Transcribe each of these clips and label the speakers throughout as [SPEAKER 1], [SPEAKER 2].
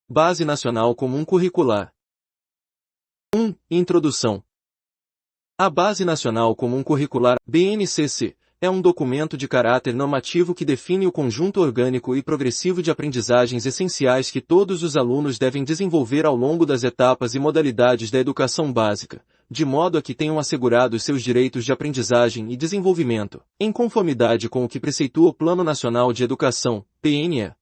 [SPEAKER 1] Base Nacional Comum Curricular. 1. Introdução. A Base Nacional Comum Curricular, BNCC, é um documento de caráter normativo que define o conjunto orgânico e progressivo de aprendizagens essenciais que todos os alunos devem desenvolver ao longo das etapas e modalidades da educação básica, de modo a que tenham assegurados seus direitos de aprendizagem e desenvolvimento, em conformidade com o que preceitua o Plano Nacional de Educação, PNE.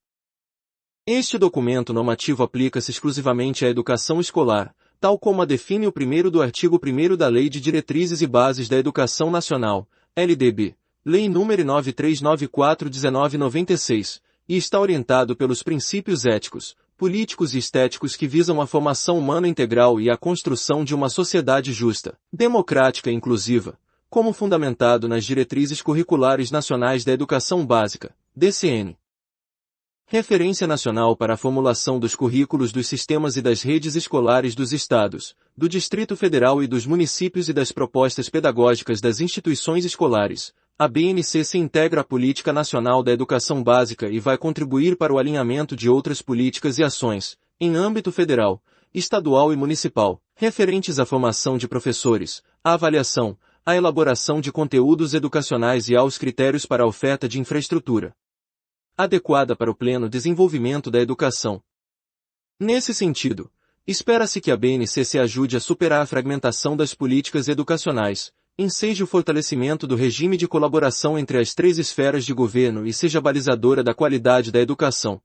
[SPEAKER 1] Este documento normativo aplica-se exclusivamente à educação escolar, tal como a define o primeiro do artigo 1º da Lei de Diretrizes e Bases da Educação Nacional, LDB, Lei nº 9394/1996, e está orientado pelos princípios éticos, políticos e estéticos que visam a formação humana integral e a construção de uma sociedade justa, democrática e inclusiva, como fundamentado nas Diretrizes Curriculares Nacionais da Educação Básica, DCN. Referência nacional para a formulação dos currículos dos sistemas e das redes escolares dos Estados, do Distrito Federal e dos municípios e das propostas pedagógicas das instituições escolares. A BNCC integra a Política Nacional da Educação Básica e vai contribuir para o alinhamento de outras políticas e ações, em âmbito federal, estadual e municipal, referentes à formação de professores, à avaliação, à elaboração de conteúdos educacionais e aos critérios para a oferta de infraestrutura adequada para o pleno desenvolvimento da educação. Nesse sentido, espera-se que a BNCC ajude a superar a fragmentação das políticas educacionais, enseje o fortalecimento do regime de colaboração entre as três esferas de governo e seja balizadora da qualidade da educação.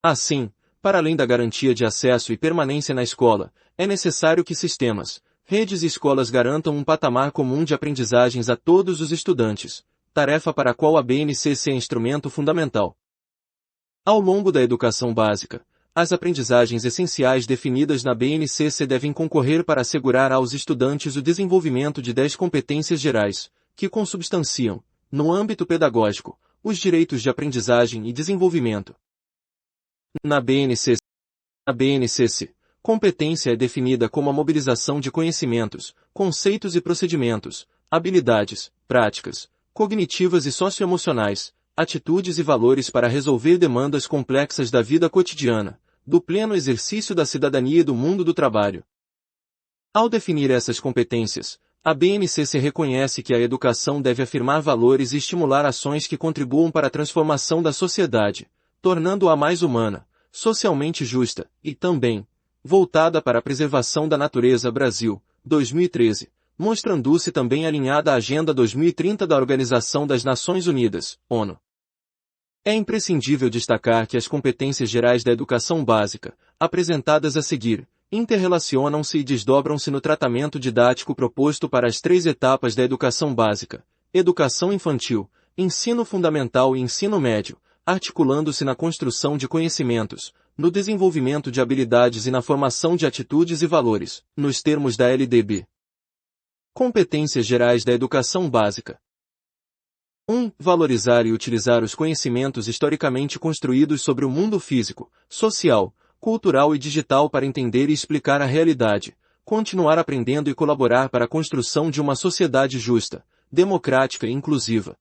[SPEAKER 1] Assim, para além da garantia de acesso e permanência na escola, é necessário que sistemas, redes e escolas garantam um patamar comum de aprendizagens a todos os estudantes, tarefa para a qual a BNCC é instrumento fundamental. Ao longo da educação básica, as aprendizagens essenciais definidas na BNCC devem concorrer para assegurar aos estudantes o desenvolvimento de 10 competências gerais, que consubstanciam, no âmbito pedagógico, os direitos de aprendizagem e desenvolvimento. Na BNCC, competência é definida como a mobilização de conhecimentos, conceitos e procedimentos, habilidades, práticas, cognitivas e socioemocionais, atitudes e valores para resolver demandas complexas da vida cotidiana, do pleno exercício da cidadania e do mundo do trabalho. Ao definir essas competências, a BNCC reconhece que a educação deve afirmar valores e estimular ações que contribuam para a transformação da sociedade, tornando-a mais humana, socialmente justa, e também, voltada para a preservação da natureza. Brasil, 2013. Mostrando-se também alinhada à Agenda 2030 da Organização das Nações Unidas, ONU. É imprescindível destacar que as competências gerais da educação básica, apresentadas a seguir, interrelacionam-se e desdobram-se no tratamento didático proposto para as três etapas da educação básica: educação infantil, ensino fundamental e ensino médio, articulando-se na construção de conhecimentos, no desenvolvimento de habilidades e na formação de atitudes e valores, nos termos da LDB. Competências gerais da educação básica. 1. Valorizar e utilizar os conhecimentos historicamente construídos sobre o mundo físico, social, cultural e digital para entender e explicar a realidade, continuar aprendendo e colaborar para a construção de uma sociedade justa, democrática e inclusiva.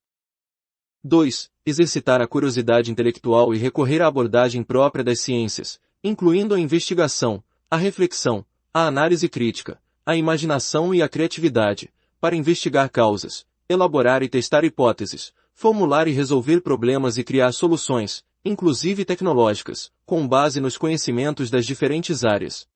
[SPEAKER 1] 2. Exercitar a curiosidade intelectual e recorrer à abordagem própria das ciências, incluindo a investigação, a reflexão, a análise crítica, a imaginação e a criatividade, para investigar causas, elaborar e testar hipóteses, formular e resolver problemas e criar soluções, inclusive tecnológicas, com base nos conhecimentos das diferentes áreas.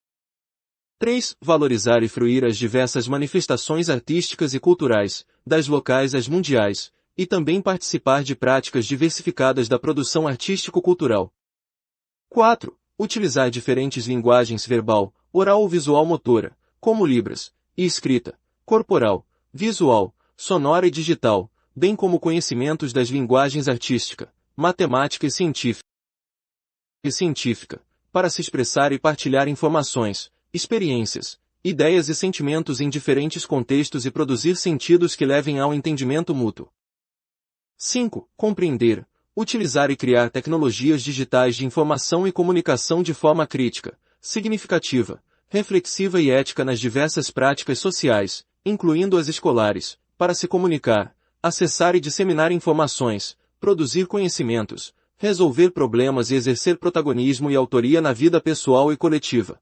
[SPEAKER 1] 3. Valorizar e fruir as diversas manifestações artísticas e culturais, das locais às mundiais, e também participar de práticas diversificadas da produção artístico-cultural. 4. Utilizar diferentes linguagens verbal, oral ou visual motora, como libras, e escrita, corporal, visual, sonora e digital, bem como conhecimentos das linguagens artística, matemática e científica, para se expressar e partilhar informações, experiências, ideias e sentimentos em diferentes contextos e produzir sentidos que levem ao entendimento mútuo. 5. Compreender, utilizar e criar tecnologias digitais de informação e comunicação de forma crítica, significativa, reflexiva e ética nas diversas práticas sociais, incluindo as escolares, para se comunicar, acessar e disseminar informações, produzir conhecimentos, resolver problemas e exercer protagonismo e autoria na vida pessoal e coletiva.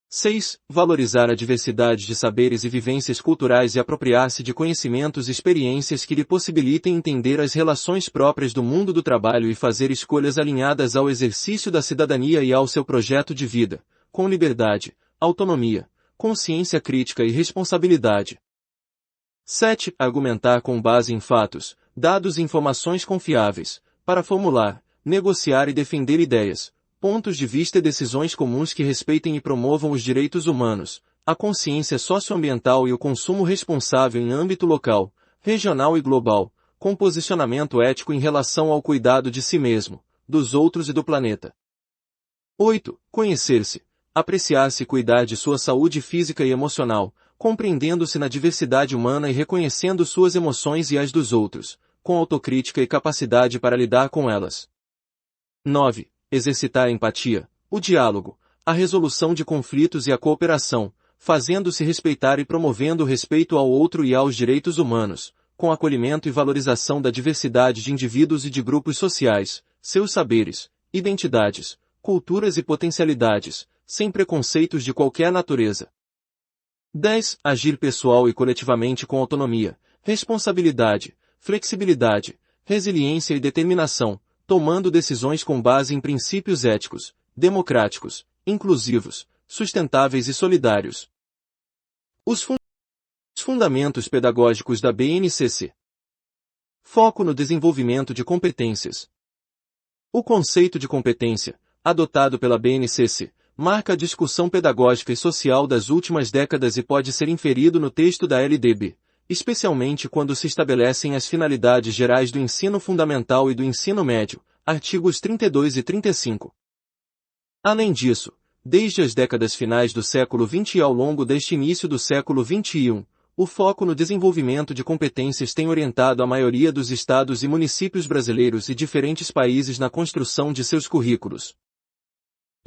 [SPEAKER 1] 6. Valorizar a diversidade de saberes e vivências culturais e apropriar-se de conhecimentos e experiências que lhe possibilitem entender as relações próprias do mundo do trabalho e fazer escolhas alinhadas ao exercício da cidadania e ao seu projeto de vida, com liberdade, autonomia, consciência crítica e responsabilidade. 7. Argumentar com base em fatos, dados e informações confiáveis, para formular, negociar e defender ideias, pontos de vista e decisões comuns que respeitem e promovam os direitos humanos, a consciência socioambiental e o consumo responsável em âmbito local, regional e global, com posicionamento ético em relação ao cuidado de si mesmo, dos outros e do planeta. 8. Conhecer-se, apreciar-se e cuidar de sua saúde física e emocional, compreendendo-se na diversidade humana e reconhecendo suas emoções e as dos outros, com autocrítica e capacidade para lidar com elas. 9. Exercitar a empatia, o diálogo, a resolução de conflitos e a cooperação, fazendo-se respeitar e promovendo o respeito ao outro e aos direitos humanos, com acolhimento e valorização da diversidade de indivíduos e de grupos sociais, seus saberes, identidades, culturas e potencialidades, sem preconceitos de qualquer natureza. 10. Agir pessoal e coletivamente com autonomia, responsabilidade, flexibilidade, resiliência e determinação, tomando decisões com base em princípios éticos, democráticos, inclusivos, sustentáveis e solidários. Os fundamentos pedagógicos da BNCC. Foco no desenvolvimento de competências. O conceito de competência, adotado pela BNCC, marca a discussão pedagógica e social das últimas décadas e pode ser inferido no texto da LDB, especialmente quando se estabelecem as finalidades gerais do ensino fundamental e do ensino médio, artigos 32 e 35. Além disso, desde as décadas finais do século XX e ao longo deste início do século XXI, o foco no desenvolvimento de competências tem orientado a maioria dos estados e municípios brasileiros e diferentes países na construção de seus currículos.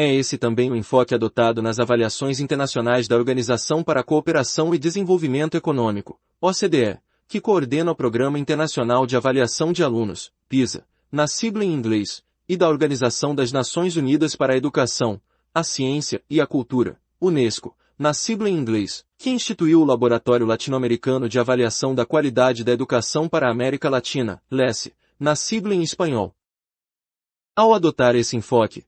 [SPEAKER 1] É esse também o enfoque adotado nas avaliações internacionais da Organização para a Cooperação e Desenvolvimento Econômico, OCDE, que coordena o Programa Internacional de Avaliação de Alunos, PISA, na sigla em inglês, e da Organização das Nações Unidas para a Educação, a Ciência e a Cultura, UNESCO, na sigla em inglês, que instituiu o Laboratório Latino-Americano de Avaliação da Qualidade da Educação para a América Latina, LECE, na sigla em espanhol. Ao adotar esse enfoque,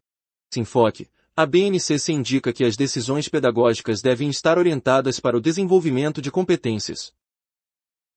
[SPEAKER 1] a BNCC indica que as decisões pedagógicas devem estar orientadas para o desenvolvimento de competências.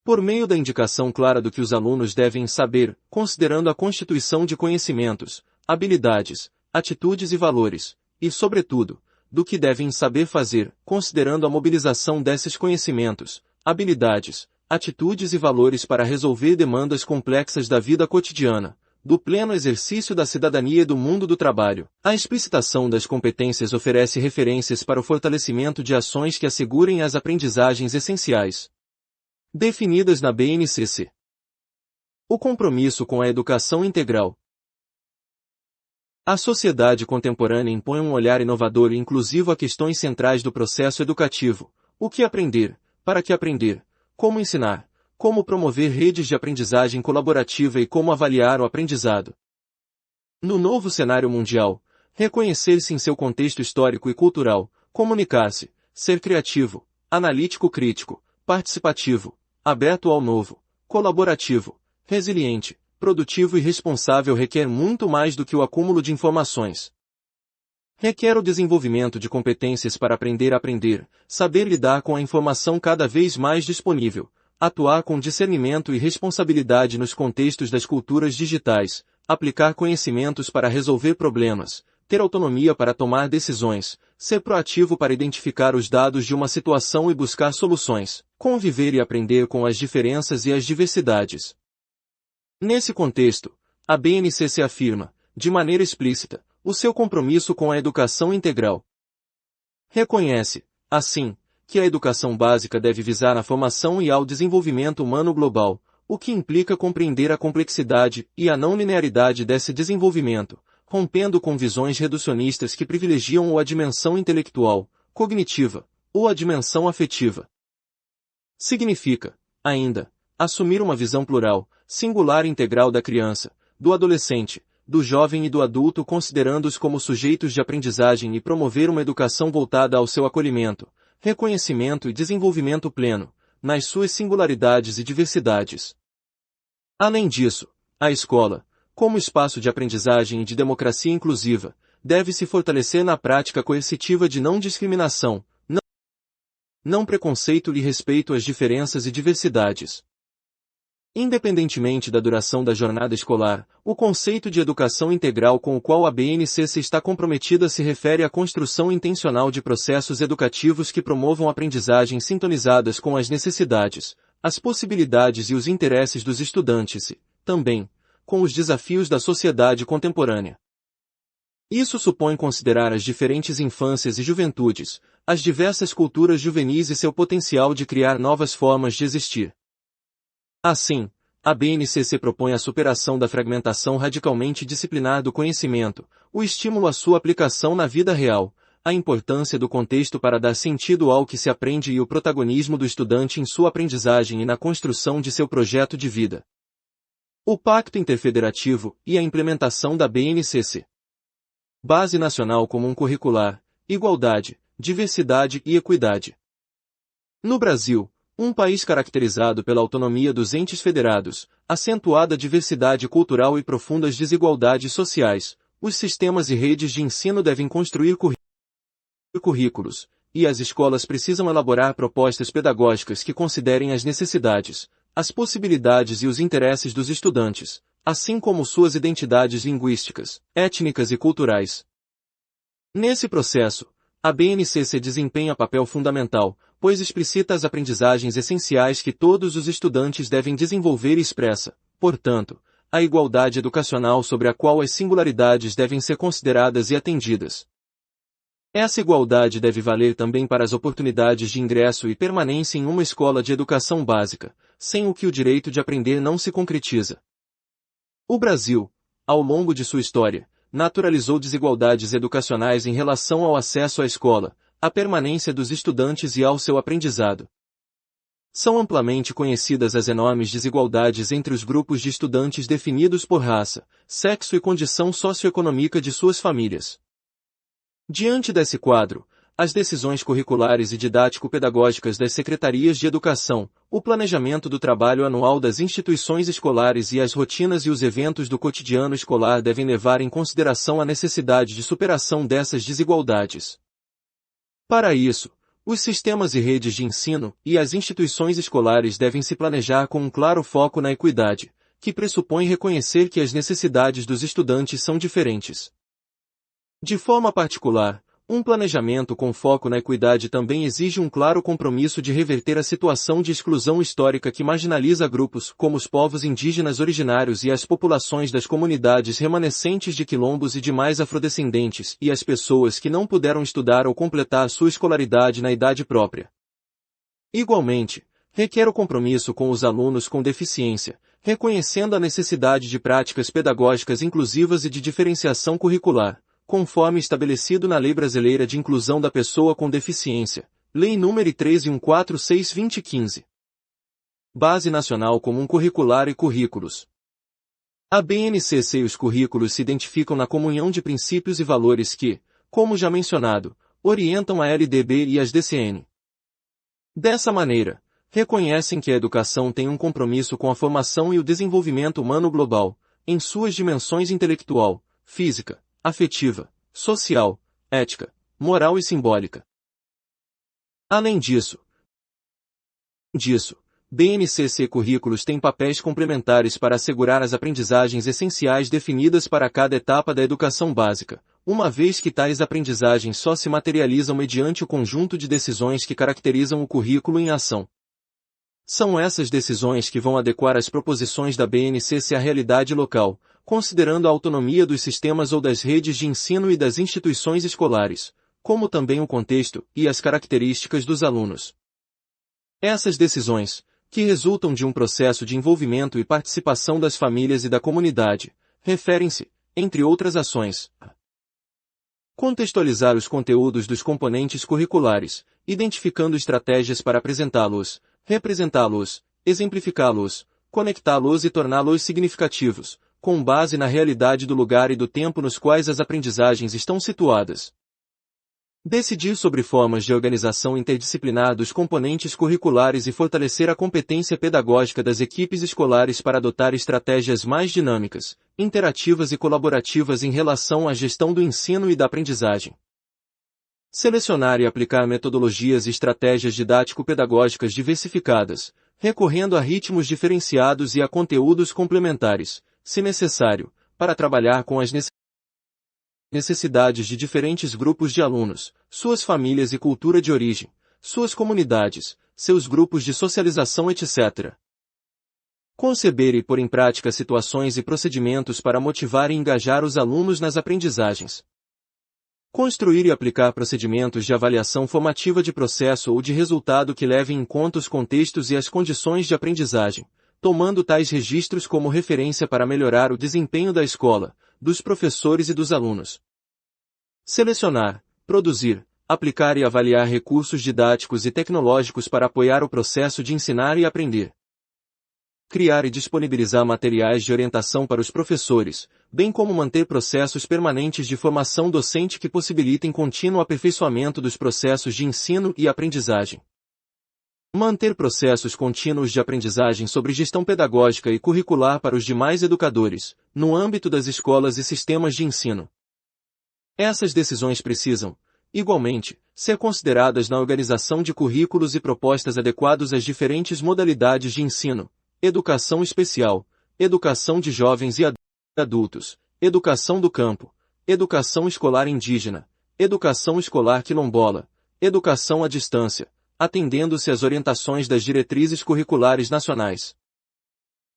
[SPEAKER 1] Por meio da indicação clara do que os alunos devem saber, considerando a constituição de conhecimentos, habilidades, atitudes e valores, e, sobretudo, do que devem saber fazer, considerando a mobilização desses conhecimentos, habilidades, atitudes e valores para resolver demandas complexas da vida cotidiana, do pleno exercício da cidadania e do mundo do trabalho. A explicitação das competências oferece referências para o fortalecimento de ações que assegurem as aprendizagens essenciais definidas na BNCC. O compromisso com a educação integral. A sociedade contemporânea impõe um olhar inovador e inclusivo a questões centrais do processo educativo: o que aprender, para que aprender, como ensinar, como promover redes de aprendizagem colaborativa e como avaliar o aprendizado. No novo cenário mundial, reconhecer-se em seu contexto histórico e cultural, comunicar-se, ser criativo, analítico crítico, participativo, aberto ao novo, colaborativo, resiliente, produtivo e responsável requer muito mais do que o acúmulo de informações. Requer o desenvolvimento de competências para aprender a aprender, saber lidar com a informação cada vez mais disponível, atuar com discernimento e responsabilidade nos contextos das culturas digitais, aplicar conhecimentos para resolver problemas, ter autonomia para tomar decisões, ser proativo para identificar os dados de uma situação e buscar soluções, conviver e aprender com as diferenças e as diversidades. Nesse contexto, a BNCC afirma, de maneira explícita, o seu compromisso com a educação integral. Reconhece, assim, que a educação básica deve visar a formação e ao desenvolvimento humano global, o que implica compreender a complexidade e a não linearidade desse desenvolvimento, rompendo com visões reducionistas que privilegiam ou a dimensão intelectual, cognitiva, ou a dimensão afetiva. Significa, ainda, assumir uma visão plural, singular e integral da criança, do adolescente, do jovem e do adulto, considerando-os como sujeitos de aprendizagem, e promover uma educação voltada ao seu acolhimento, reconhecimento e desenvolvimento pleno, nas suas singularidades e diversidades. Além disso, a escola, como espaço de aprendizagem e de democracia inclusiva, deve se fortalecer na prática coercitiva de não discriminação, não preconceito e respeito às diferenças e diversidades. Independentemente da duração da jornada escolar, o conceito de educação integral com o qual a BNCC está comprometida se refere à construção intencional de processos educativos que promovam aprendizagens sintonizadas com as necessidades, as possibilidades e os interesses dos estudantes e, também, com os desafios da sociedade contemporânea. Isso supõe considerar as diferentes infâncias e juventudes, as diversas culturas juvenis e seu potencial de criar novas formas de existir. Assim, a BNCC propõe a superação da fragmentação radicalmente disciplinar do conhecimento, o estímulo à sua aplicação na vida real, a importância do contexto para dar sentido ao que se aprende e o protagonismo do estudante em sua aprendizagem e na construção de seu projeto de vida. O Pacto Interfederativo e a implementação da BNCC. Base Nacional Comum Curricular, Igualdade, Diversidade e Equidade. No Brasil, um país caracterizado pela autonomia dos entes federados, acentuada diversidade cultural e profundas desigualdades sociais, os sistemas e redes de ensino devem construir currículos, e as escolas precisam elaborar propostas pedagógicas que considerem as necessidades, as possibilidades e os interesses dos estudantes, assim como suas identidades linguísticas, étnicas e culturais. Nesse processo, a BNCC desempenha papel fundamental, pois explicita as aprendizagens essenciais que todos os estudantes devem desenvolver e expressa, portanto, a igualdade educacional sobre a qual as singularidades devem ser consideradas e atendidas. Essa igualdade deve valer também para as oportunidades de ingresso e permanência em uma escola de educação básica, sem o que o direito de aprender não se concretiza. O Brasil, ao longo de sua história, naturalizou desigualdades educacionais em relação ao acesso à escola, à permanência dos estudantes e ao seu aprendizado. São amplamente conhecidas as enormes desigualdades entre os grupos de estudantes definidos por raça, sexo e condição socioeconômica de suas famílias. Diante desse quadro, as decisões curriculares e didático-pedagógicas das secretarias de educação, o planejamento do trabalho anual das instituições escolares e as rotinas e os eventos do cotidiano escolar devem levar em consideração a necessidade de superação dessas desigualdades. Para isso, os sistemas e redes de ensino e as instituições escolares devem se planejar com um claro foco na equidade, que pressupõe reconhecer que as necessidades dos estudantes são diferentes. De forma particular, um planejamento com foco na equidade também exige um claro compromisso de reverter a situação de exclusão histórica que marginaliza grupos como os povos indígenas originários e as populações das comunidades remanescentes de quilombos e demais afrodescendentes e as pessoas que não puderam estudar ou completar sua escolaridade na idade própria. Igualmente, requer o compromisso com os alunos com deficiência, reconhecendo a necessidade de práticas pedagógicas inclusivas e de diferenciação curricular, conforme estabelecido na Lei Brasileira de Inclusão da Pessoa com Deficiência, Lei nº 13.146/2015. Base Nacional Comum Curricular e Currículos. A BNCC e os currículos se identificam na comunhão de princípios e valores que, como já mencionado, orientam a LDB e as DCN. Dessa maneira, reconhecem que a educação tem um compromisso com a formação e o desenvolvimento humano global, em suas dimensões intelectual, física, afetiva, social, ética, moral e simbólica. Além disso, BNCC currículos têm papéis complementares para assegurar as aprendizagens essenciais definidas para cada etapa da educação básica, uma vez que tais aprendizagens só se materializam mediante o conjunto de decisões que caracterizam o currículo em ação. São essas decisões que vão adequar as proposições da BNCC à realidade local, considerando a autonomia dos sistemas ou das redes de ensino e das instituições escolares, como também o contexto e as características dos alunos. Essas decisões, que resultam de um processo de envolvimento e participação das famílias e da comunidade, referem-se, entre outras ações, a contextualizar os conteúdos dos componentes curriculares, identificando estratégias para apresentá-los, representá-los, exemplificá-los, conectá-los e torná-los significativos, com base na realidade do lugar e do tempo nos quais as aprendizagens estão situadas. Decidir sobre formas de organização interdisciplinar dos componentes curriculares e fortalecer a competência pedagógica das equipes escolares para adotar estratégias mais dinâmicas, interativas e colaborativas em relação à gestão do ensino e da aprendizagem. Selecionar e aplicar metodologias e estratégias didático-pedagógicas diversificadas, recorrendo a ritmos diferenciados e a conteúdos complementares, se necessário, para trabalhar com as necessidades de diferentes grupos de alunos, suas famílias e cultura de origem, suas comunidades, seus grupos de socialização, etc. Conceber e pôr em prática situações e procedimentos para motivar e engajar os alunos nas aprendizagens. Construir e aplicar procedimentos de avaliação formativa de processo ou de resultado que levem em conta os contextos e as condições de aprendizagem, tomando tais registros como referência para melhorar o desempenho da escola, dos professores e dos alunos. Selecionar, produzir, aplicar e avaliar recursos didáticos e tecnológicos para apoiar o processo de ensinar e aprender. Criar e disponibilizar materiais de orientação para os professores, bem como manter processos permanentes de formação docente que possibilitem contínuo aperfeiçoamento dos processos de ensino e aprendizagem. Manter processos contínuos de aprendizagem sobre gestão pedagógica e curricular para os demais educadores, no âmbito das escolas e sistemas de ensino. Essas decisões precisam, igualmente, ser consideradas na organização de currículos e propostas adequados às diferentes modalidades de ensino: educação especial, educação de jovens e adultos, educação do campo, educação escolar indígena, educação escolar quilombola, educação à distância, atendendo-se às orientações das diretrizes curriculares nacionais.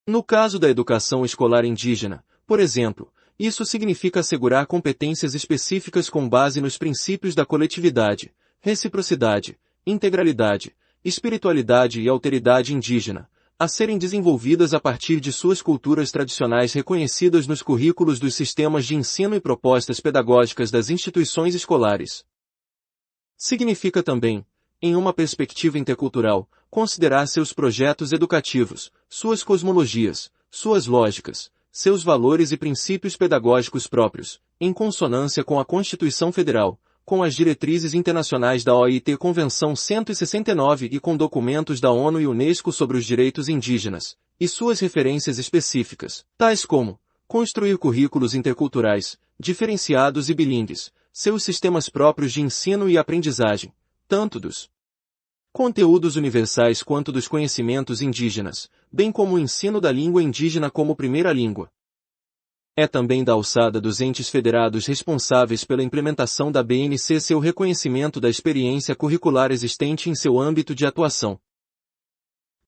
[SPEAKER 1] No caso da educação escolar indígena, por exemplo, isso significa assegurar competências específicas com base nos princípios da coletividade, reciprocidade, integralidade, espiritualidade e alteridade indígena, a serem desenvolvidas a partir de suas culturas tradicionais reconhecidas nos currículos dos sistemas de ensino e propostas pedagógicas das instituições escolares. Significa também, em uma perspectiva intercultural, considerar seus projetos educativos, suas cosmologias, suas lógicas, seus valores e princípios pedagógicos próprios, em consonância com a Constituição Federal, com as diretrizes internacionais da OIT Convenção 169 e com documentos da ONU e Unesco sobre os direitos indígenas, e suas referências específicas, tais como construir currículos interculturais, diferenciados e bilíngues, seus sistemas próprios de ensino e aprendizagem, tanto dos conteúdos universais quanto dos conhecimentos indígenas, bem como o ensino da língua indígena como primeira língua. É também da alçada dos entes federados responsáveis pela implementação da BNC seu reconhecimento da experiência curricular existente em seu âmbito de atuação.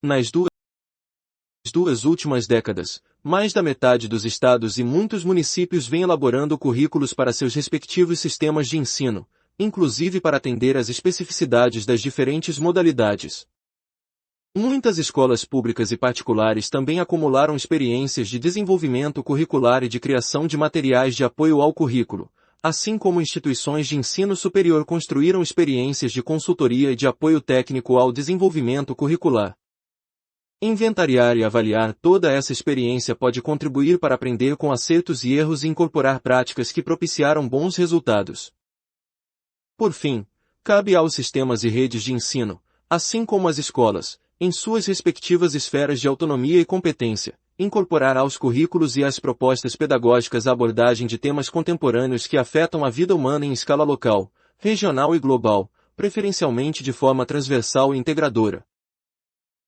[SPEAKER 1] Nas duas últimas décadas, mais da metade dos estados e muitos municípios vem elaborando currículos para seus respectivos sistemas de ensino, inclusive para atender às especificidades das diferentes modalidades. Muitas escolas públicas e particulares também acumularam experiências de desenvolvimento curricular e de criação de materiais de apoio ao currículo, assim como instituições de ensino superior construíram experiências de consultoria e de apoio técnico ao desenvolvimento curricular. Inventariar e avaliar toda essa experiência pode contribuir para aprender com acertos e erros e incorporar práticas que propiciaram bons resultados. Por fim, cabe aos sistemas e redes de ensino, assim como às escolas, em suas respectivas esferas de autonomia e competência, incorporar aos currículos e às propostas pedagógicas a abordagem de temas contemporâneos que afetam a vida humana em escala local, regional e global, preferencialmente de forma transversal e integradora.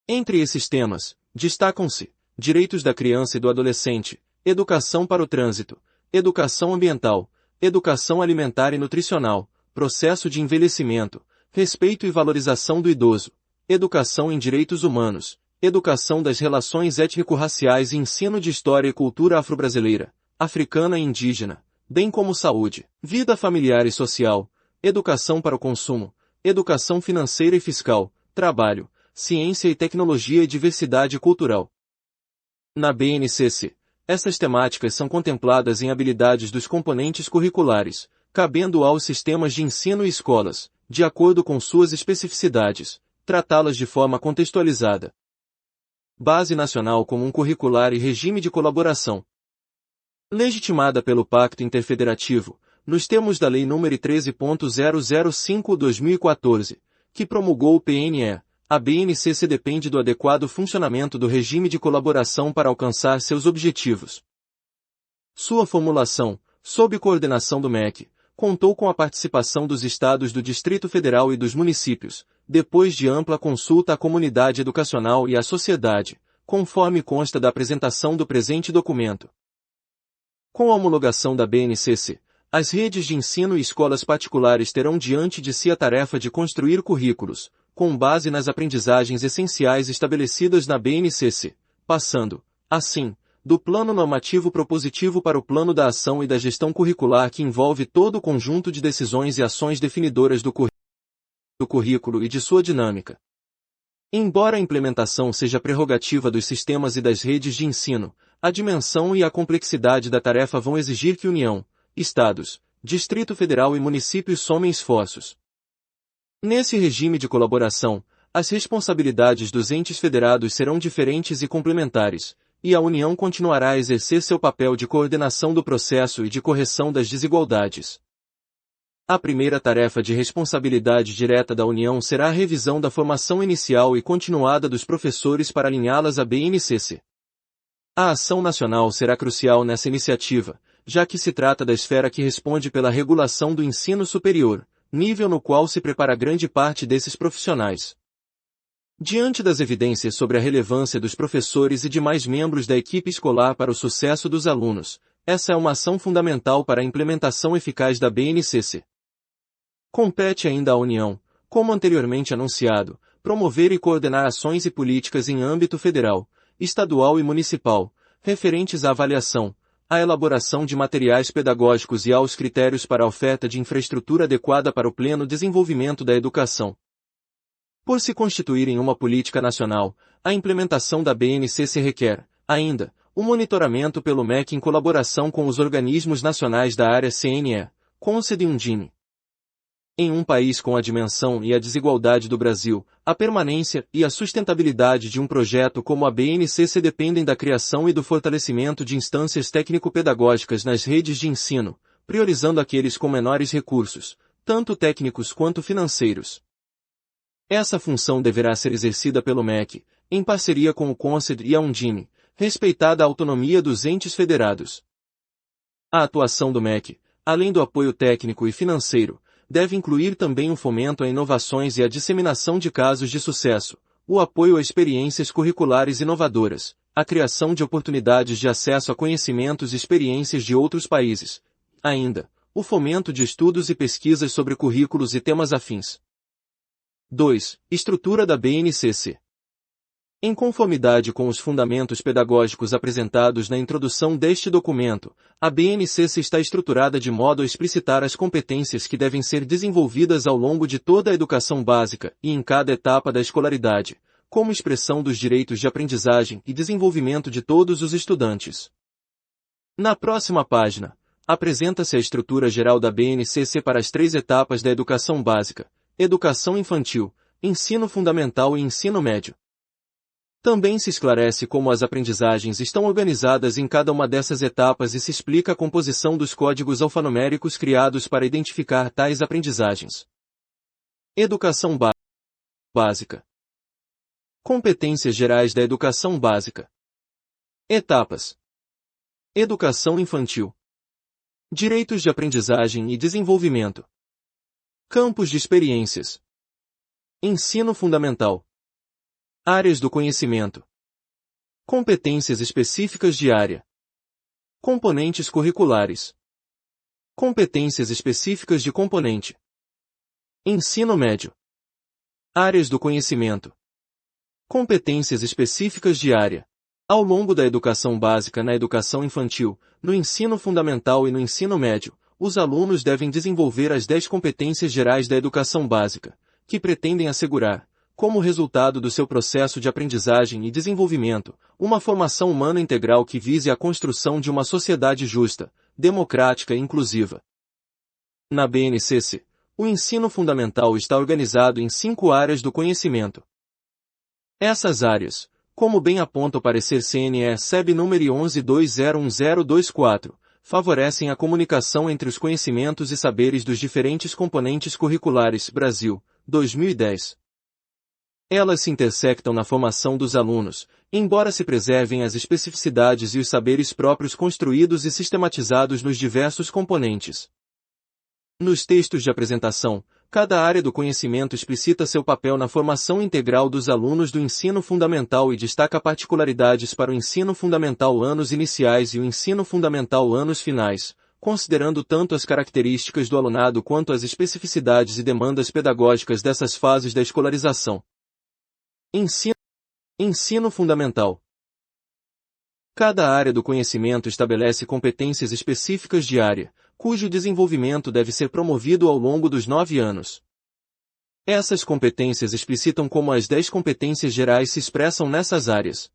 [SPEAKER 1] Entre esses temas, destacam-se direitos da criança e do adolescente, educação para o trânsito, educação ambiental, educação alimentar e nutricional, processo de envelhecimento, respeito e valorização do idoso, educação em direitos humanos, educação das relações étnico-raciais e ensino de história e cultura afro-brasileira, africana e indígena, bem como saúde, vida familiar e social, educação para o consumo, educação financeira e fiscal, trabalho, ciência e tecnologia e diversidade cultural. Na BNCC, essas temáticas são contempladas em habilidades dos componentes curriculares, cabendo aos sistemas de ensino e escolas, de acordo com suas especificidades, tratá-las de forma contextualizada. Base Nacional Comum Curricular e Regime de Colaboração. Legitimada pelo Pacto Interfederativo, nos termos da Lei nº 13.005/2014, que promulgou o PNE, a BNCC depende do adequado funcionamento do regime de colaboração para alcançar seus objetivos. Sua formulação, sob coordenação do MEC, contou com a participação dos estados do Distrito Federal e dos municípios, depois de ampla consulta à comunidade educacional e à sociedade, conforme consta da apresentação do presente documento. Com a homologação da BNCC, as redes de ensino e escolas particulares terão diante de si a tarefa de construir currículos, com base nas aprendizagens essenciais estabelecidas na BNCC, passando, assim, do plano normativo propositivo para o plano da ação e da gestão curricular que envolve todo o conjunto de decisões e ações definidoras do currículo e de sua dinâmica. Embora a implementação seja prerrogativa dos sistemas e das redes de ensino, a dimensão e a complexidade da tarefa vão exigir que União, Estados, Distrito Federal e municípios somem esforços. Nesse regime de colaboração, as responsabilidades dos entes federados serão diferentes e complementares, e a União continuará a exercer seu papel de coordenação do processo e de correção das desigualdades. A primeira tarefa de responsabilidade direta da União será a revisão da formação inicial e continuada dos professores para alinhá-las à BNCC. A ação nacional será crucial nessa iniciativa, já que se trata da esfera que responde pela regulação do ensino superior, nível no qual se prepara grande parte desses profissionais. Diante das evidências sobre a relevância dos professores e demais membros da equipe escolar para o sucesso dos alunos, essa é uma ação fundamental para a implementação eficaz da BNCC. Compete ainda à União, como anteriormente anunciado, promover e coordenar ações e políticas em âmbito federal, estadual e municipal, referentes à avaliação, à elaboração de materiais pedagógicos e aos critérios para a oferta de infraestrutura adequada para o pleno desenvolvimento da educação. Por se constituírem uma política nacional, a implementação da BNCC requer, ainda, o monitoramento pelo MEC em colaboração com os organismos nacionais da área CNE, CONSED e Undime. Em um país com a dimensão e a desigualdade do Brasil, a permanência e a sustentabilidade de um projeto como a BNCC dependem da criação e do fortalecimento de instâncias técnico-pedagógicas nas redes de ensino, priorizando aqueles com menores recursos, tanto técnicos quanto financeiros. Essa função deverá ser exercida pelo MEC, em parceria com o CONSED e a Undime, respeitada a autonomia dos entes federados. A atuação do MEC, além do apoio técnico e financeiro, deve incluir também o fomento a inovações e a disseminação de casos de sucesso, o apoio a experiências curriculares inovadoras, a criação de oportunidades de acesso a conhecimentos e experiências de outros países, ainda, o fomento de estudos e pesquisas sobre currículos e temas afins. 2. Estrutura da BNCC. Em conformidade com os fundamentos pedagógicos apresentados na introdução deste documento, a BNCC está estruturada de modo a explicitar as competências que devem ser desenvolvidas ao longo de toda a educação básica e em cada etapa da escolaridade, como expressão dos direitos de aprendizagem e desenvolvimento de todos os estudantes. Na próxima página, apresenta-se a estrutura geral da BNCC para as 3 etapas da educação básica: educação infantil, ensino fundamental e ensino médio. Também se esclarece como as aprendizagens estão organizadas em cada uma dessas etapas e se explica a composição dos códigos alfanuméricos criados para identificar tais aprendizagens. Educação básica. Competências gerais da educação básica. Etapas. Educação infantil. Direitos de aprendizagem e desenvolvimento. Campos de experiências. Ensino fundamental. Áreas do conhecimento. Competências específicas de área. Componentes curriculares. Competências específicas de componente. Ensino médio. Áreas do conhecimento. Competências específicas de área. Ao longo da educação básica na educação infantil, no ensino fundamental e no ensino médio, os alunos devem desenvolver as 10 competências gerais da educação básica, que pretendem assegurar, como resultado do seu processo de aprendizagem e desenvolvimento, uma formação humana integral que vise a construção de uma sociedade justa, democrática e inclusiva. Na BNCC, o ensino fundamental está organizado em 5 áreas do conhecimento. Essas áreas, como bem aponta o parecer CNE-SEB número 11201024, favorecem a comunicação entre os conhecimentos e saberes dos diferentes componentes curriculares. Brasil, 2010. Elas se intersectam na formação dos alunos, embora se preservem as especificidades e os saberes próprios construídos e sistematizados nos diversos componentes. Nos textos de apresentação, cada área do conhecimento explicita seu papel na formação integral dos alunos do ensino fundamental e destaca particularidades para o ensino fundamental anos iniciais e o ensino fundamental anos finais, considerando tanto as características do alunado quanto as especificidades e demandas pedagógicas dessas fases da escolarização. Ensino fundamental. Cada área do conhecimento estabelece competências específicas de área, cujo desenvolvimento deve ser promovido ao longo dos 9 anos. Essas competências explicitam como as 10 competências gerais se expressam nessas áreas.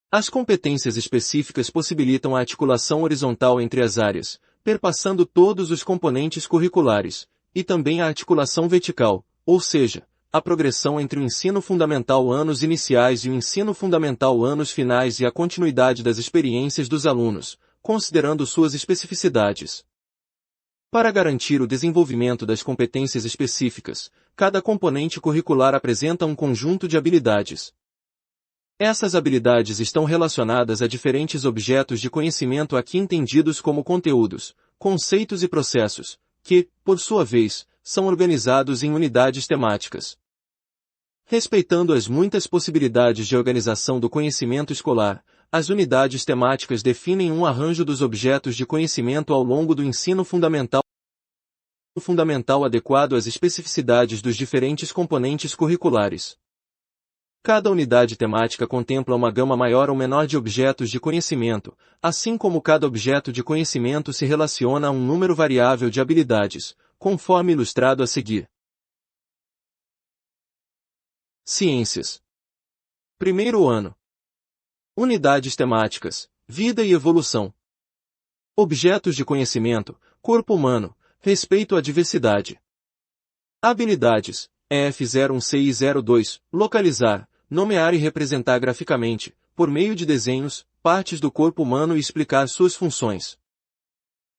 [SPEAKER 1] As competências específicas possibilitam a articulação horizontal entre as áreas, perpassando todos os componentes curriculares, e também a articulação vertical, ou seja, a progressão entre o ensino fundamental anos iniciais e o ensino fundamental anos finais e a continuidade das experiências dos alunos, considerando suas especificidades. Para garantir o desenvolvimento das competências específicas, cada componente curricular apresenta um conjunto de habilidades. Essas habilidades estão relacionadas a diferentes objetos de conhecimento aqui entendidos como conteúdos, conceitos e processos, que, por sua vez, são organizados em unidades temáticas. Respeitando as muitas possibilidades de organização do conhecimento escolar, as unidades temáticas definem um arranjo dos objetos de conhecimento ao longo do ensino fundamental adequado às especificidades dos diferentes componentes curriculares. Cada unidade temática contempla uma gama maior ou menor de objetos de conhecimento, assim como cada objeto de conhecimento se relaciona a um número variável de habilidades, conforme ilustrado a seguir. Ciências. Primeiro ano. Unidades temáticas, vida e evolução. Objetos de conhecimento, corpo humano, respeito à diversidade. Habilidades, EF01602, localizar, nomear e representar graficamente, por meio de desenhos, partes do corpo humano e explicar suas funções.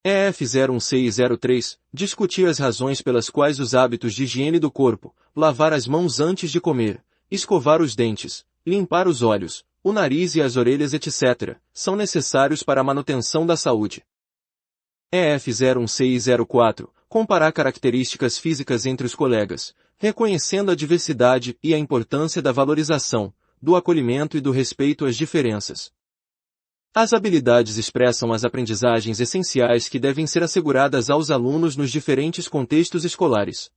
[SPEAKER 1] EF01603, discutir as razões pelas quais os hábitos de higiene do corpo, lavar as mãos antes de comer, escovar os dentes, limpar os olhos, o nariz e as orelhas etc., são necessários para a manutenção da saúde. EF01604, comparar características físicas entre os colegas, reconhecendo a diversidade e a importância da valorização, do acolhimento e do respeito às diferenças. As habilidades expressam as aprendizagens essenciais que devem ser asseguradas aos alunos nos diferentes contextos escolares.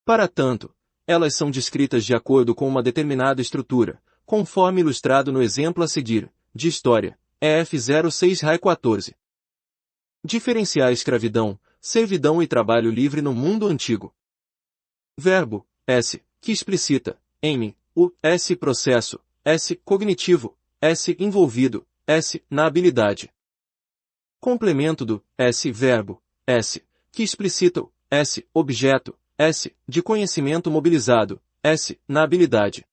[SPEAKER 1] Para tanto, elas são descritas de acordo com uma determinada estrutura, conforme ilustrado no exemplo a seguir, de História, EF06-14. Diferenciar escravidão, servidão e trabalho livre no mundo antigo. Verbo, S, que explicita, M, o, S processo, S cognitivo, S envolvido, S na habilidade. Complemento do S verbo, S, que explicita o S objeto, S de conhecimento mobilizado, S na habilidade.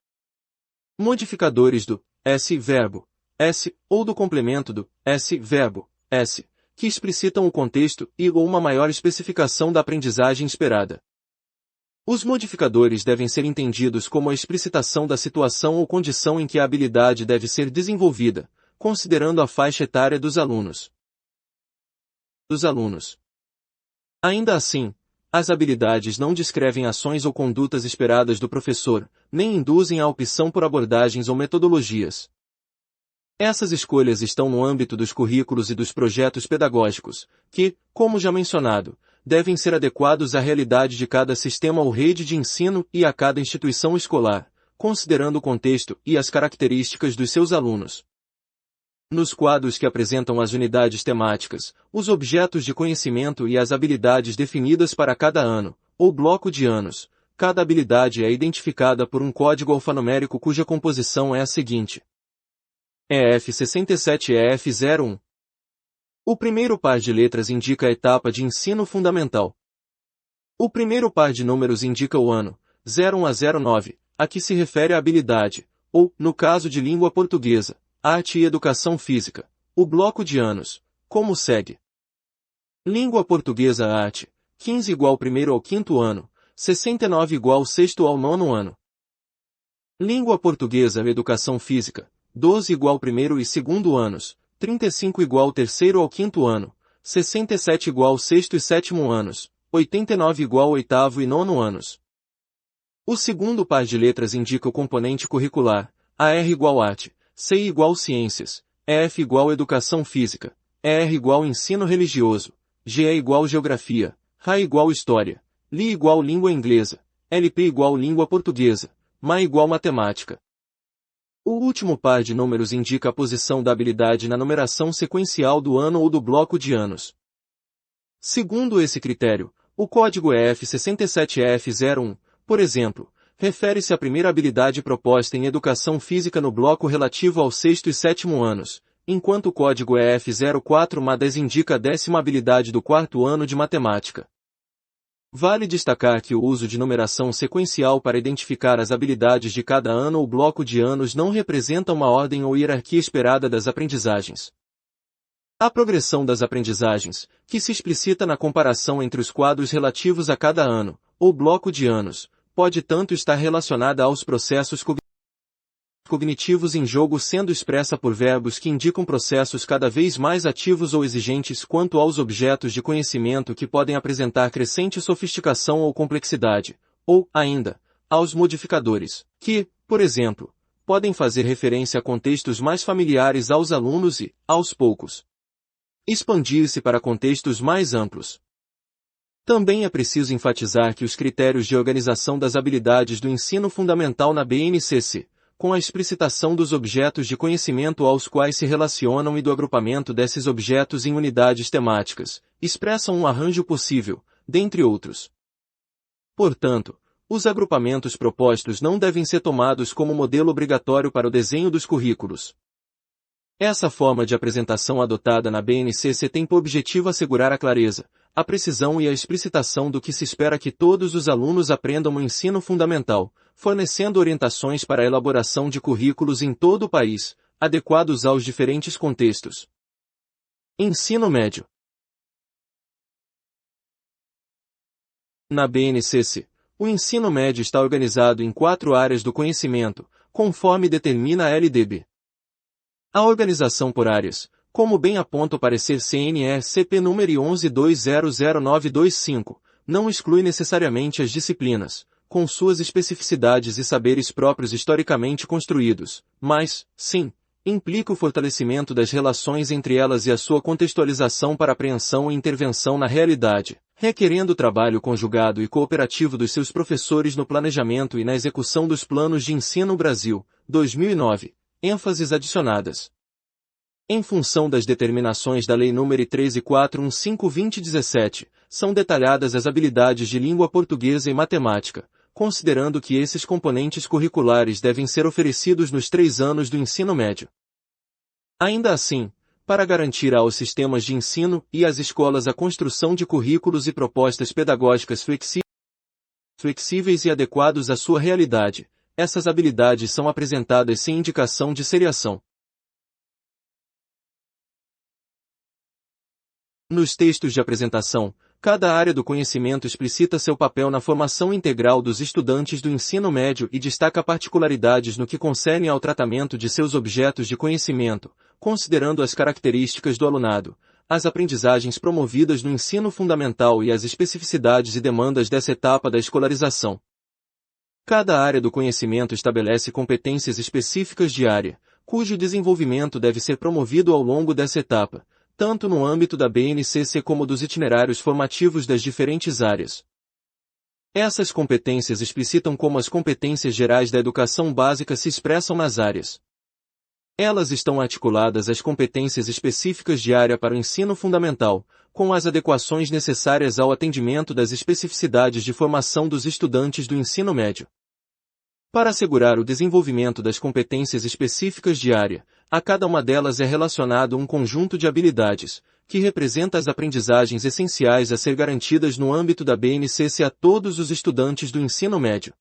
[SPEAKER 1] Modificadores do S verbo, S ou do complemento do S verbo, S, que explicitam o contexto e ou uma maior especificação da aprendizagem esperada. Os modificadores devem ser entendidos como a explicitação da situação ou condição em que a habilidade deve ser desenvolvida, considerando a faixa etária dos alunos. Ainda assim, as habilidades não descrevem ações ou condutas esperadas do professor, nem induzem a opção por abordagens ou metodologias. Essas escolhas estão no âmbito dos currículos e dos projetos pedagógicos, que, como já mencionado, devem ser adequados à realidade de cada sistema ou rede de ensino e a cada instituição escolar, considerando o contexto e as características dos seus alunos. Nos quadros que apresentam as unidades temáticas, os objetos de conhecimento e as habilidades definidas para cada ano, ou bloco de anos, cada habilidade é identificada por um código alfanumérico cuja composição é a seguinte: EF67 e EF01. O primeiro par de letras indica a etapa de ensino fundamental. O primeiro par de números indica o ano, 01 a 09, a que se refere a habilidade, ou, no caso de língua portuguesa, arte e educação física, o bloco de anos, como segue. Língua portuguesa art. 15 igual primeiro ao quinto ano, 69 igual sexto ao nono ano. Língua portuguesa educação física, 12 igual primeiro e segundo anos, 35 igual terceiro ao quinto ano, 67 igual sexto e sétimo anos, 89 igual oitavo e nono anos. O segundo par de letras indica o componente curricular, AR igual arte, CI igual ciências, EF igual educação física, ER igual ensino religioso, GE igual geografia, RA igual história, LI igual língua inglesa, LP igual língua portuguesa, MA igual matemática. O último par de números indica a posição da habilidade na numeração sequencial do ano ou do bloco de anos. Segundo esse critério, o código EF67EF01, por exemplo, refere-se à primeira habilidade proposta em educação física no bloco relativo ao sexto e sétimo anos, enquanto o código EF04MA10 indica a décima habilidade do quarto ano de matemática. Vale destacar que o uso de numeração sequencial para identificar as habilidades de cada ano ou bloco de anos não representa uma ordem ou hierarquia esperada das aprendizagens. A progressão das aprendizagens, que se explicita na comparação entre os quadros relativos a cada ano, ou bloco de anos, pode tanto estar relacionada aos processos cognitivos em jogo sendo expressa por verbos que indicam processos cada vez mais ativos ou exigentes quanto aos objetos de conhecimento que podem apresentar crescente sofisticação ou complexidade, ou, ainda, aos modificadores, que, por exemplo, podem fazer referência a contextos mais familiares aos alunos e, aos poucos, expandir-se para contextos mais amplos. Também é preciso enfatizar que os critérios de organização das habilidades do ensino fundamental na BNCC, com a explicitação dos objetos de conhecimento aos quais se relacionam e do agrupamento desses objetos em unidades temáticas, expressam um arranjo possível, dentre outros. Portanto, os agrupamentos propostos não devem ser tomados como modelo obrigatório para o desenho dos currículos. Essa forma de apresentação adotada na BNCC tem por objetivo assegurar a clareza, a precisão e a explicitação do que se espera que todos os alunos aprendam no ensino fundamental, fornecendo orientações para a elaboração de currículos em todo o país, adequados aos diferentes contextos. Ensino médio. Na BNCC, o ensino médio está organizado em 4 áreas do conhecimento, conforme determina a LDB. A organização por áreas, como bem aponta o parecer CNE-CP número 11200925, não exclui necessariamente as disciplinas, com suas especificidades e saberes próprios historicamente construídos, mas, sim, implica o fortalecimento das relações entre elas e a sua contextualização para apreensão e intervenção na realidade, requerendo trabalho conjugado e cooperativo dos seus professores no planejamento e na execução dos planos de ensino Brasil, 2009, ênfases adicionadas. Em função das determinações da Lei nº 13415/2017, são detalhadas as habilidades de língua portuguesa e matemática, considerando que esses componentes curriculares devem ser oferecidos nos 3 anos do ensino médio. Ainda assim, para garantir aos sistemas de ensino e às escolas a construção de currículos e propostas pedagógicas flexíveis e adequados à sua realidade, essas habilidades são apresentadas sem indicação de seriação. Nos textos de apresentação, cada área do conhecimento explicita seu papel na formação integral dos estudantes do ensino médio e destaca particularidades no que concerne ao tratamento de seus objetos de conhecimento, considerando as características do alunado, as aprendizagens promovidas no ensino fundamental e as especificidades e demandas dessa etapa da escolarização. Cada área do conhecimento estabelece competências específicas de área, cujo desenvolvimento deve ser promovido ao longo dessa etapa, tanto no âmbito da BNCC como dos itinerários formativos das diferentes áreas. Essas competências explicitam como as competências gerais da educação básica se expressam nas áreas. Elas estão articuladas às competências específicas de área para o ensino fundamental, com as adequações necessárias ao atendimento das especificidades de formação dos estudantes do ensino médio. Para assegurar o desenvolvimento das competências específicas de área, a cada uma delas é relacionado um conjunto de habilidades, que representa as aprendizagens essenciais a ser garantidas no âmbito da BNCC a todos os estudantes do ensino médio.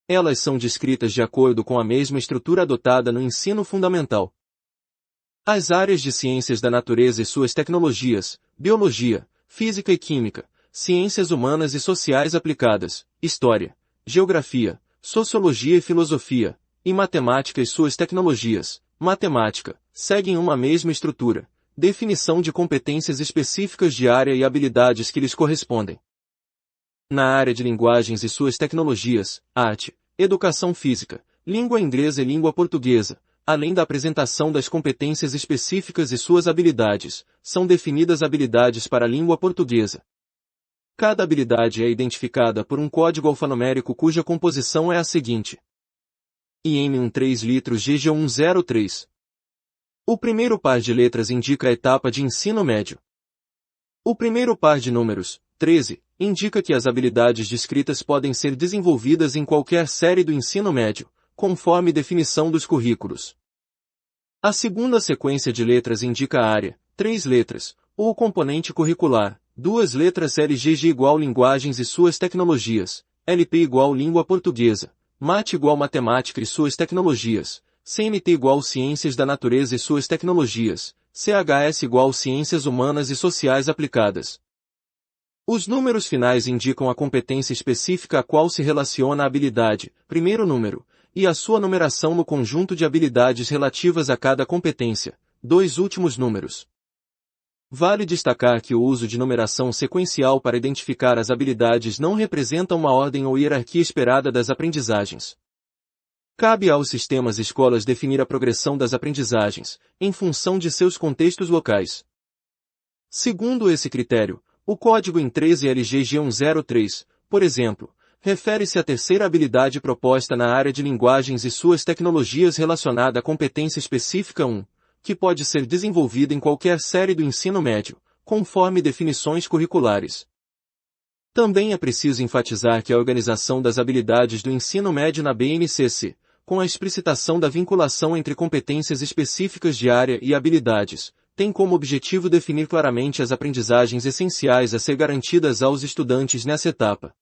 [SPEAKER 1] Elas são descritas de acordo com a mesma estrutura adotada no ensino fundamental. As áreas de ciências da natureza e suas tecnologias, biologia, física e química, ciências humanas e sociais aplicadas, história, geografia, sociologia e filosofia, e matemática e suas tecnologias, matemática, seguem uma mesma estrutura, definição de competências específicas de área e habilidades que lhes correspondem. Na área de linguagens e suas tecnologias, arte, educação física, língua inglesa e língua portuguesa, além da apresentação das competências específicas e suas habilidades, são definidas habilidades para a língua portuguesa. Cada habilidade é identificada por um código alfanumérico cuja composição é a seguinte: IM 13 litros GG103. O primeiro par de letras indica a etapa de ensino médio. O primeiro par de números, 13, indica que as habilidades descritas podem ser desenvolvidas em qualquer série do ensino médio, conforme definição dos currículos. A segunda sequência de letras indica a área, 3 letras, ou o componente curricular, 2 letras LGG igual linguagens e suas tecnologias, LP igual língua portuguesa, MAT igual matemática e suas tecnologias, CNT igual ciências da natureza e suas tecnologias, CHS igual ciências humanas e sociais aplicadas. Os números finais indicam a competência específica a qual se relaciona a habilidade, primeiro número, e a sua numeração no conjunto de habilidades relativas a cada competência, 2 últimos números. Vale destacar que o uso de numeração sequencial para identificar as habilidades não representa uma ordem ou hierarquia esperada das aprendizagens. Cabe aos sistemas escolas definir a progressão das aprendizagens, em função de seus contextos locais. Segundo esse critério, o código em 13LGG103, por exemplo, refere-se à terceira habilidade proposta na área de linguagens e suas tecnologias relacionada à competência específica 1, que pode ser desenvolvida em qualquer série do ensino médio, conforme definições curriculares. Também é preciso enfatizar que a organização das habilidades do ensino médio na BNCC, com a explicitação da vinculação entre competências específicas de área e habilidades, tem como objetivo definir claramente as aprendizagens essenciais a ser garantidas aos estudantes nessa etapa.